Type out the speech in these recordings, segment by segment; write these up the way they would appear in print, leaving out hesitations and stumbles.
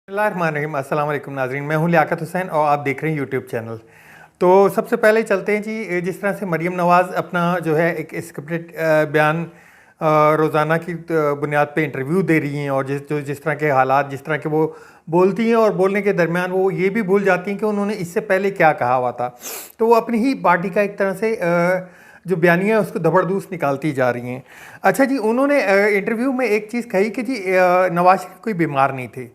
बिस्मिल्लाहिर्रहमानिर्रहीम। अस्सलाम वालेकुम नाज़रीन, मैं हूं लियाकत हुसैन और आप देख रहे हैं यूट्यूब चैनल। तो सबसे पहले चलते हैं जी, जिस तरह से मरीम नवाज़ अपना जो है एक स्क्रिप्टेड बयान रोज़ाना की बुनियाद पे इंटरव्यू दे रही हैं और जिस तरह के हालात, जिस तरह के वो बोलती हैं और बोलने के दरमियान वो ये भी भूल जाती हैं कि उन्होंने इससे पहले क्या कहा हुआ था। तो वो अपनी ही पार्टी का एक तरह से जो बयानिया है उसको दबरदूस निकालती जा रही हैं। अच्छा जी, उन्होंने इंटरव्यू में एक चीज़ कही कि जी नवाज शरीफ कोई बीमार नहीं थे।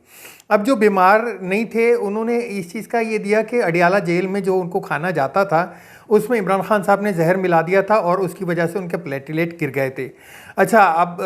अब जो बीमार नहीं थे उन्होंने इस चीज़ का ये दिया कि अडियाला जेल में जो उनको खाना जाता था उसमें इमरान खान साहब ने जहर मिला दिया था और उसकी वजह से उनके प्लेटलेट गिर गए थे। अच्छा, अब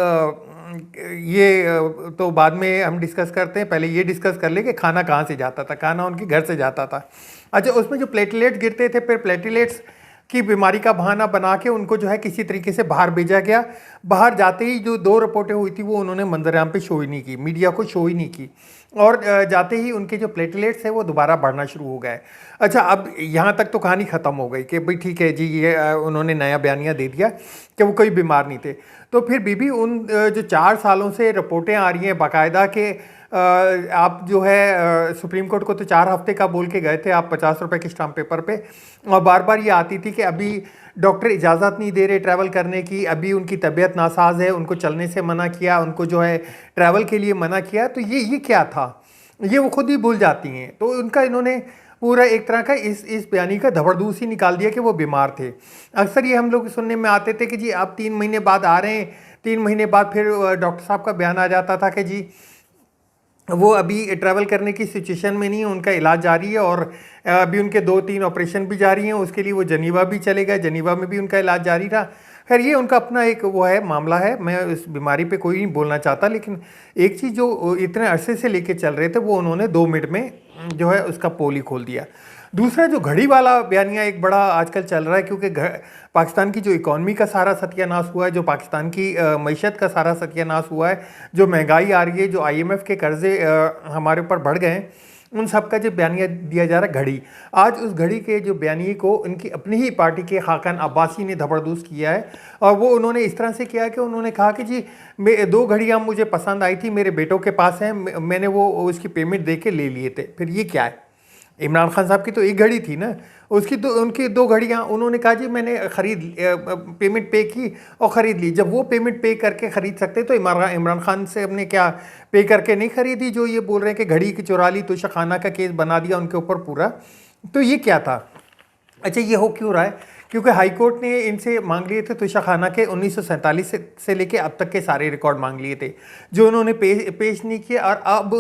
तो बाद में हम डिस्कस करते हैं, पहले ये डिस्कस कर ले कि खाना कहाँ से जाता था। खाना उनके घर से जाता था। अच्छा, उसमें जो प्लेटलेट गिरते थे, फिर प्लेटलेट्स की बीमारी का बहाना बना के उनको जो है किसी तरीके से बाहर भेजा गया। बाहर जाते ही जो 2 रिपोर्टें हुई थी वो उन्होंने मंजरेआम पे शो ही नहीं की, मीडिया को शो ही नहीं की और जाते ही उनके जो प्लेटलेट्स है वो दोबारा बढ़ना शुरू हो गए। अच्छा, अब यहाँ तक तो कहानी ख़त्म हो गई कि भाई ठीक है जी, ये उन्होंने नया बयानिया दे दिया कि वो कोई बीमार नहीं थे। तो फिर भी उन जो 4 सालों से रिपोर्टें आ रही हैं बाकायदा के आप जो है सुप्रीम कोर्ट को तो 4 हफ्ते का बोल के गए थे आप 50 रुपए के स्टाम्प पेपर पे, और बार बार ये आती थी कि अभी डॉक्टर इजाज़त नहीं दे रहे ट्रैवल करने की, अभी उनकी तबीयत नासाज है, उनको चलने से मना किया, उनको जो है ट्रैवल के लिए मना किया। तो ये क्या था, ये वो खुद ही भूल जाती हैं। तो उनका इन्होंने पूरा एक तरह का इस बयानी का धबरदूस ही निकाल दिया कि वो बीमार थे। अक्सर ये हम लोग सुनने में आते थे कि जी आप 3 महीने बाद आ रहे हैं, 3 महीने बाद फिर डॉक्टर साहब का बयान आ जाता था कि जी वो अभी ट्रैवल करने की सिचुएशन में नहीं है, उनका इलाज जारी है और अभी उनके 2-3 ऑपरेशन भी जारी हैं, उसके लिए वो जनीवा भी चले गए, जनीवा में भी उनका इलाज जारी रहा। खैर, ये उनका अपना एक वो है मामला है, मैं इस बीमारी पे कोई नहीं बोलना चाहता। लेकिन एक चीज़ जो इतने अरसे से लेके चल रहे थे वो उन्होंने 2 मिनट में जो है उसका पोल ही खोल दिया। दूसरा जो घड़ी वाला बयानिया एक बड़ा आजकल चल रहा है, क्योंकि पाकिस्तान की जो इकॉनमी का सारा सत्यानाश हुआ है, जो पाकिस्तान की मईशत का सारा सत्यानाश हुआ है, जो महंगाई आ रही है, जो IMF के कर्जे हमारे ऊपर बढ़ गए हैं, उन सब का जो बयानिया दिया जा रहा है घड़ी। आज उस घड़ी के जो बयानिए को उनकी अपनी ही पार्टी के खाकान अब्बासी ने धबरदूस किया है और वो उन्होंने इस तरह से किया है कि उन्होंने कहा कि जी 2 घड़ियाँ मुझे पसंद आई थी, मेरे बेटों के पास हैं, मैंने वो उसकी पेमेंट दे के ले लिए थे। फिर ये क्या है? इमरान खान साहब की तो एक घड़ी थी ना, उनकी 2 घड़ियाँ। उन्होंने कहा जी मैंने पेमेंट पे की और ख़रीद ली। जब वो पेमेंट पे करके ख़रीद सकते तो इमरान खान से हमने क्या पे करके नहीं ख़रीदी? जो ये बोल रहे हैं कि घड़ी की चुरा ली, तोशाखाना का केस बना दिया उनके ऊपर पूरा। तो ये क्या था? अच्छा, ये हो क्यों रहा है? क्योंकि हाई कोर्ट ने इनसे मांग लिए थे तोशाखाना के 1947 से लेके अब तक के सारे रिकॉर्ड मांग लिए थे, जो उन्होंने पेश नहीं किए। और अब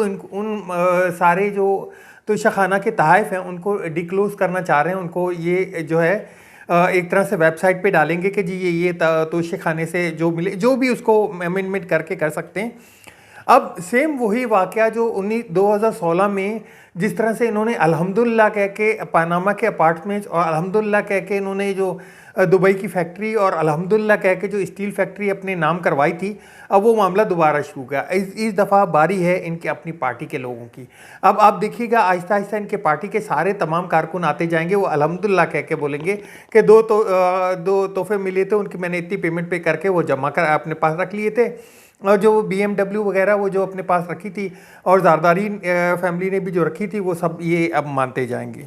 सारे जो तोशाखाना के तहफ़ हैं उनको डिक्लोज करना चाह रहे हैं। उनको ये जो है एक तरह से वेबसाइट पे डालेंगे कि जी ये तोशाखाने से जो मिले, जो भी उसको अमेंडमेंट करके कर सकते हैं। अब सेम वही वाक़या जो 2016 में जिस तरह से इन्होंने अल्हम्दुलिल्लाह कह के पनामा के अपार्टमेंट्स और अल्हम्दुलिल्लाह कह के इन्होंने जो दुबई की फैक्ट्री और अल्हम्दुलिल्लाह कह के जो स्टील फैक्ट्री अपने नाम करवाई थी, अब वो मामला दोबारा शुरू हुआ। इस दफ़ा बारी है इनके अपनी पार्टी के लोगों की। अब आप देखिएगा आहिस्ता आहिस्ता इनके पार्टी के सारे तमाम कारकुन आते जाएंगे, वो अल्हम्दुलिल्लाह कह के बोलेंगे कि 2 तोहफे मिले थे उनकी, मैंने इतनी पेमेंट पे करके वो जमा कर अपने पास रख लिए थे। और जो BMW वगैरह वो जो अपने पास रखी थी और ज़रदारी फैमिली ने भी जो रखी थी वो सब ये अब मानते जाएंगे।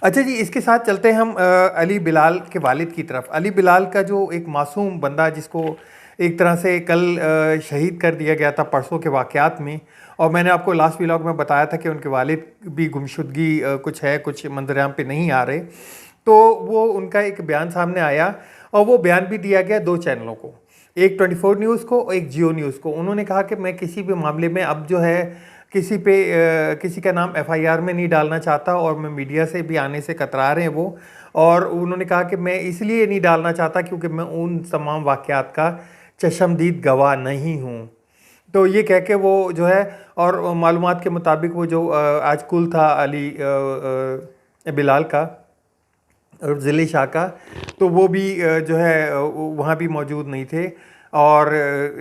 अच्छा जी, इसके साथ चलते हैं हम अली बिलाल के वालिद की तरफ। अली बिलाल का जो एक मासूम बंदा जिसको एक तरह से कल शहीद कर दिया गया था परसों के वाक़यात में, और मैंने आपको लास्ट व्लॉग में बताया था कि उनके वालिद भी गुमशुदगी कुछ है, कुछ मंजरेआम पे नहीं आ रहे। तो वो उनका एक बयान सामने आया और वो बयान भी दिया गया 2 चैनलों को, एक 24 न्यूज़ को और एक जियो न्यूज़ को। उन्होंने कहा कि मैं किसी भी मामले में अब जो है किसी का नाम FIR में नहीं डालना चाहता और मैं मीडिया से भी आने से कतरा रहे हैं वो। और उन्होंने कहा कि मैं इसलिए नहीं डालना चाहता क्योंकि मैं उन तमाम वाक़यात का चशमदीद गवाह नहीं हूँ। तो ये कह के वो जो है, और मालूमात के मुताबिक वो जो आज कुल था अली बिलाल का और ज़िले शाह का, तो वो भी जो है वहाँ भी मौजूद नहीं थे। और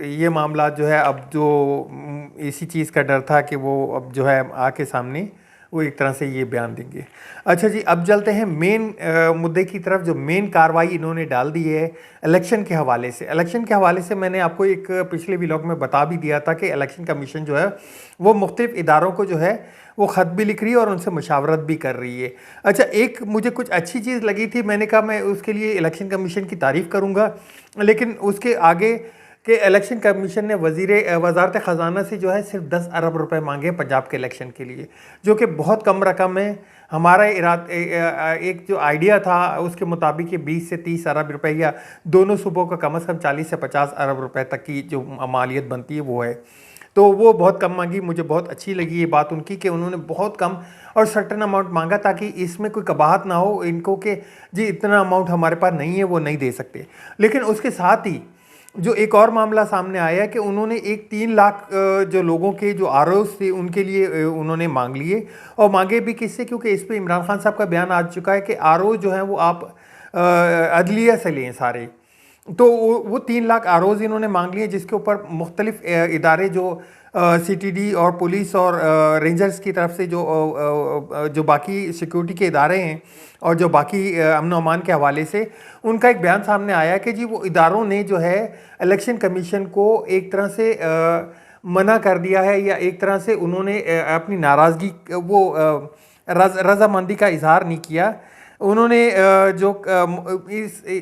ये मामला जो है अब जो इसी चीज़ का डर था कि वो अब जो है आके सामने वो एक तरह से ये बयान देंगे। अच्छा जी, अब चलते हैं मेन मुद्दे की तरफ। जो मेन कार्रवाई इन्होंने डाल दी है इलेक्शन के हवाले से। इलेक्शन के हवाले से मैंने आपको एक पिछले व्लॉग में बता भी दिया था कि इलेक्शन कमीशन जो है वो मुख्तलिफ इदारों को जो है वो ख़त भी लिख रही है और उनसे मुशावरत भी कर रही है। अच्छा, एक मुझे कुछ अच्छी चीज़ लगी थी, मैंने कहा मैं उसके लिए इलेक्शन कमीशन की तारीफ़ करूँगा, लेकिन उसके आगे कि इलेक्शन कमीशन ने वजारत ख़जाना से जो है सिर्फ 10 अरब रुपए मांगे पंजाब के इलेक्शन के लिए, जो कि बहुत कम रकम है। हमारा एक जो आइडिया था उसके मुताबिक ये 20 से 30 अरब रुपए या दोनों सूबों का कम से कम 40 से 50 अरब रुपए तक की जो मालियत बनती है वो है, तो वो बहुत कम मांगी। मुझे बहुत अच्छी लगी ये बात उनकी कि उन्होंने बहुत कम और सर्टन अमाउंट मांगा ताकि इसमें कोई कबाहत ना हो इनको कि जी इतना अमाउंट हमारे पास नहीं है, वो नहीं दे सकते। लेकिन उसके साथ ही जो एक और मामला सामने आया कि उन्होंने एक 3 लाख जो लोगों के जो आरोज थे उनके लिए उन्होंने मांग लिए, और मांगे भी किससे, क्योंकि इस पर इमरान खान साहब का बयान आ चुका है कि आरोज जो हैं वो आप अदलिया से लें सारे। तो वो 3 लाख आरोज इन्होंने मांग लिए, जिसके ऊपर मुख्तलिफ इदारे जो CTD और पुलिस और रेंजर्स की तरफ से जो बाकी सिक्योरिटी के इदारे हैं और जो बाकी अमन व अमान के हवाले से उनका एक बयान सामने आया कि जी वो इदारों ने जो है इलेक्शन कमीशन को एक तरह से मना कर दिया है, या एक तरह से उन्होंने अपनी नाराज़गी वो रजामंदी का इजहार नहीं किया। उन्होंने जो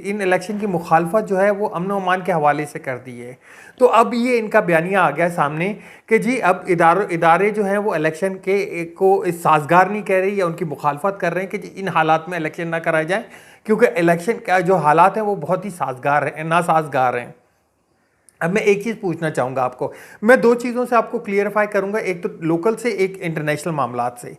इन इलेक्शन की मुखालफत जो है वो अमन व अमान के हवाले से कर दी है। तो अब ये इनका बयानिया आ गया सामने कि जी अब इदारे जो हैं वो इलेक्शन के को साजगार नहीं कह रही या उनकी मुखालफत कर रहे हैं कि जी इन हालात में इलेक्शन ना कराए जाए, क्योंकि इलेक्शन का जो हालात हैं वो बहुत ही साजगार हैं, नासाजगार हैं। अब मैं एक चीज़ पूछना चाहूँगा आपको, मैं 2 चीज़ों से आपको क्लियरिफाई करूँगा, एक तो लोकल से, एक इंटरनेशनल मामलात से।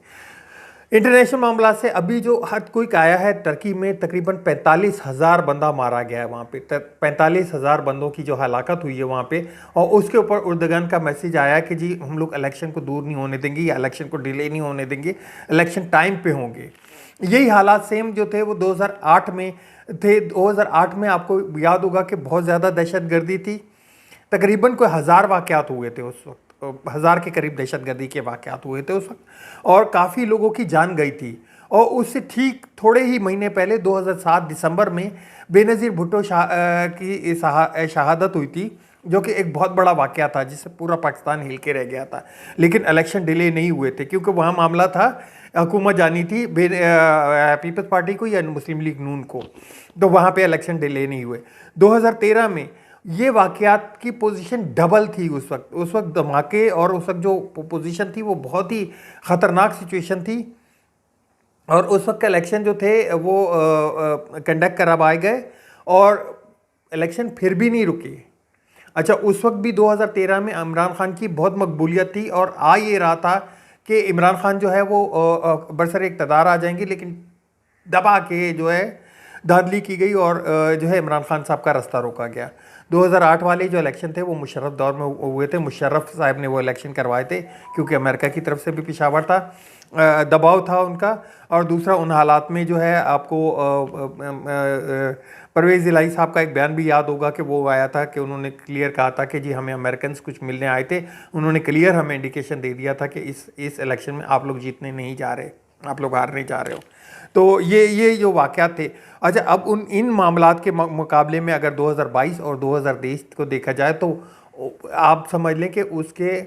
इंटरनेशनल मामला से अभी जो हद कोई आया है, टर्की में तकरीबन 45,000 बंदा मारा गया है वहाँ पे, 45,000 बंदों की जो हलाकत हुई है वहाँ पे, और उसके ऊपर उर्दगन का मैसेज आया कि जी हम लोग इलेक्शन को दूर नहीं होने देंगे या इलेक्शन को डिले नहीं होने देंगे, इलेक्शन टाइम पे होंगे। यही हालात सेम जो थे वो 2008 में थे। 2008 में आपको याद होगा कि बहुत ज़्यादा दहशतगर्दी थी, तकरीबन कोई 1000 वाक़यात हुए थे उस वक्त, 1000 के करीब दहशतगर्दी के वाक़यात हुए थे उस वक्त, और काफ़ी लोगों की जान गई थी। और उससे ठीक थोड़े ही महीने पहले 2007 दिसंबर में बेनज़ीर भुट्टो की शहादत हुई थी, जो कि एक बहुत बड़ा वाक़या था जिससे पूरा पाकिस्तान हिल के रह गया था। लेकिन इलेक्शन डिले नहीं हुए थे क्योंकि वहाँ मामला था हुकूमत जानी थी पीपल्स पार्टी को या मुस्लिम लीग नून को, तो वहाँ पे इलेक्शन डिले नहीं हुए। 2013 में ये वाक़यात की पोजीशन डबल थी उस वक्त धमाके, और उस वक्त जो पोजीशन थी वो बहुत ही ख़तरनाक सिचुएशन थी, और उस वक्त के इलेक्शन जो थे वो कंडक्ट करवाए गए और इलेक्शन फिर भी नहीं रुके। अच्छा, उस वक्त भी 2013 में इमरान खान की बहुत मकबूलियत थी और आ ये रहा था कि इमरान खान जो है वो बरसरे इक़्तिदार आ जाएंगे, लेकिन दबा के जो है धांधली की गई और जो है इमरान खान साहब का रास्ता रोका गया। 2008 वाले जो इलेक्शन थे वो मुशर्रफ दौर में हुए थे, मुशर्रफ साहब ने वो इलेक्शन करवाए थे क्योंकि अमेरिका की तरफ से भी पेशावर था, दबाव था उनका। और दूसरा उन हालात में जो है आपको परवेज़ इलाही साहब का एक बयान भी याद होगा कि वो आया था कि उन्होंने क्लियर कहा था कि जी हमें अमेरिकन कुछ मिलने आए थे, उन्होंने क्लियर हमें इंडिकेशन दे दिया था कि इस इलेक्शन में आप लोग जीतने नहीं जा रहे, आप लोग हारने जा रहे हो। तो ये जो वाक़यात थे। अच्छा, अब इन मामलात के मुकाबले में अगर 2022 और 2023 को देखा जाए तो आप समझ लें कि उसके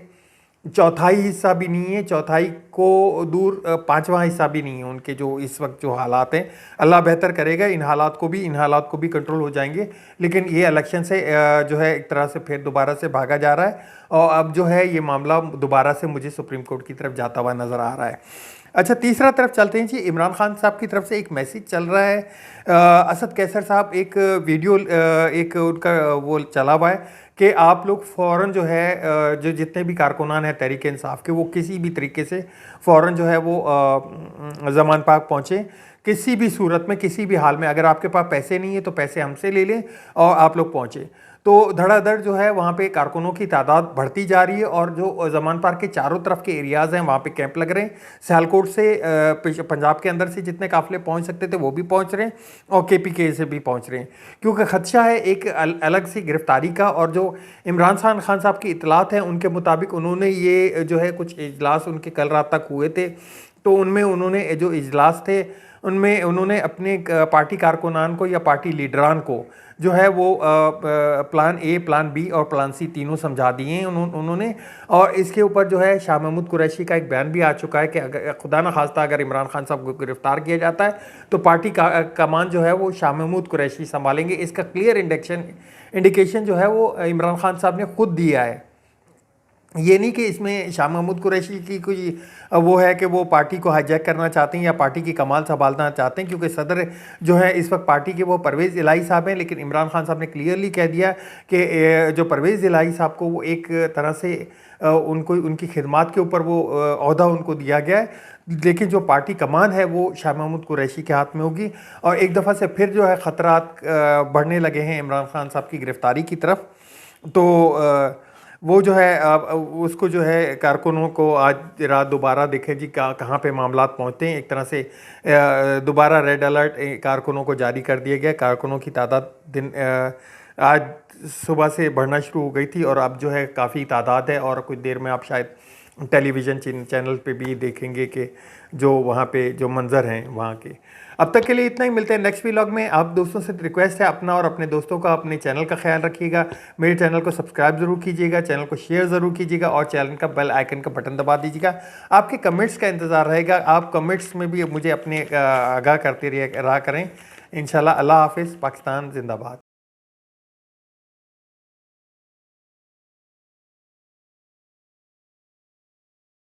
चौथाई हिस्सा भी नहीं है, चौथाई को दूर 5वां हिस्सा भी नहीं है उनके जो इस वक्त जो हालात हैं। अल्लाह बेहतर करेगा, इन हालात को भी कंट्रोल हो जाएंगे, लेकिन ये इलेक्शन से जो है एक तरह से फिर दोबारा से भागा जा रहा है, और अब जो है ये मामला दोबारा से मुझे सुप्रीम कोर्ट की तरफ जाता हुआ नज़र आ रहा है। अच्छा, तीसरा तरफ चलते हैं जी। इमरान खान साहब की तरफ से एक मैसेज चल रहा है, असद कैसर साहब एक वीडियो एक उनका वो चला हुआ है कि आप लोग फ़ौरन जो है जो जितने भी कारकुनान हैं तहरीक इंसाफ के, वो किसी भी तरीके से फ़ौरन जो है वो ज़मान पाक पहुँचें, किसी भी सूरत में, किसी भी हाल में। अगर आपके पास पैसे नहीं है तो पैसे हमसे ले लें और आप लोग पहुँचें। तो धड़ाधड़ जो है वहाँ पे कारकुनों की तादाद बढ़ती जा रही है, और जो ज़मान पार्क के चारों तरफ के एरियाज़ हैं वहाँ पे कैंप लग रहे हैं। सियालकोट से पंजाब के अंदर से जितने काफ़िले पहुँच सकते थे वो भी पहुँच रहे हैं, और KPK से भी पहुँच रहे हैं, क्योंकि ख़दशा है एक अलग सी गिरफ्तारी का। और जो इमरान खान साहब की इतलात हैं उनके मुताबिक उन्होंने ये जो है कुछ इजलास उनके कल रात तक हुए थे, तो उनमें उन्होंने जो इजलास थे उनमें उन्होंने अपने पार्टी कारकुनान को या पार्टी लीडरान को जो है वो प्लान ए, प्लान बी और प्लान सी तीनों समझा दिए हैं उन्होंने। और इसके ऊपर जो है शाह महमूद कुरैशी का एक बयान भी आ चुका है कि अगर खुदा न खास्ता अगर इमरान खान साहब को गिरफ्तार किया जाता है तो पार्टी का कमान जो है वो शाह महमूद कुरैशी संभालेंगे। इसका क्लियर इंडिकेशन जो है वो इमरान खान साहब ने खुद दिया है। ये नहीं कि इसमें शाह महमूद कुरैशी की कोई वो है कि वो पार्टी को हाईजैक करना चाहते हैं या पार्टी की कमाल संभालना चाहते हैं, क्योंकि सदर जो है इस वक्त पार्टी के वो परवेज़ इलाही साहब हैं। लेकिन इमरान खान साहब ने क्लियरली कह दिया कि जो परवेज़ इलाही साहब को वो एक तरह से उनको उनकी खिदमात के ऊपर वो ओहदा उनको दिया गया है, लेकिन जो पार्टी कमान है वो शाह महमूद कुरैशी के हाथ में होगी। और एक दफ़ा से फिर जो है ख़तरात बढ़ने लगे हैं इमरान खान साहब की गिरफ़्तारी की तरफ। तो वो जो है उसको जो है कारकुनों को आज रात दोबारा देखें जी कहाँ पे मामलात पहुँचते हैं। एक तरह से दोबारा रेड अलर्ट कारकुनों को जारी कर दिया गया। कारकुनों की तादाद आज सुबह से बढ़ना शुरू हो गई थी और अब जो है काफ़ी तादाद है। और कुछ देर में आप शायद टेलीविज़न चैनल पे भी देखेंगे कि जो वहाँ पे जो मंज़र हैं वहाँ के। अब तक के लिए इतना ही, मिलते हैं नेक्स्ट व्लॉग में। आप दोस्तों से रिक्वेस्ट है अपना और अपने दोस्तों का अपने चैनल का ख्याल रखिएगा। मेरे चैनल को सब्सक्राइब ज़रूर कीजिएगा, चैनल को शेयर ज़रूर कीजिएगा और चैनल का बेल आइकन का बटन दबा दीजिएगा। आपके कमेंट्स का इंतज़ार रहेगा। आप कमेंट्स में भी मुझे अपने आगाह करते रहा करें। इंशाल्लाह। अल्लाह हाफ़िज़। पाकिस्तान जिंदाबाद।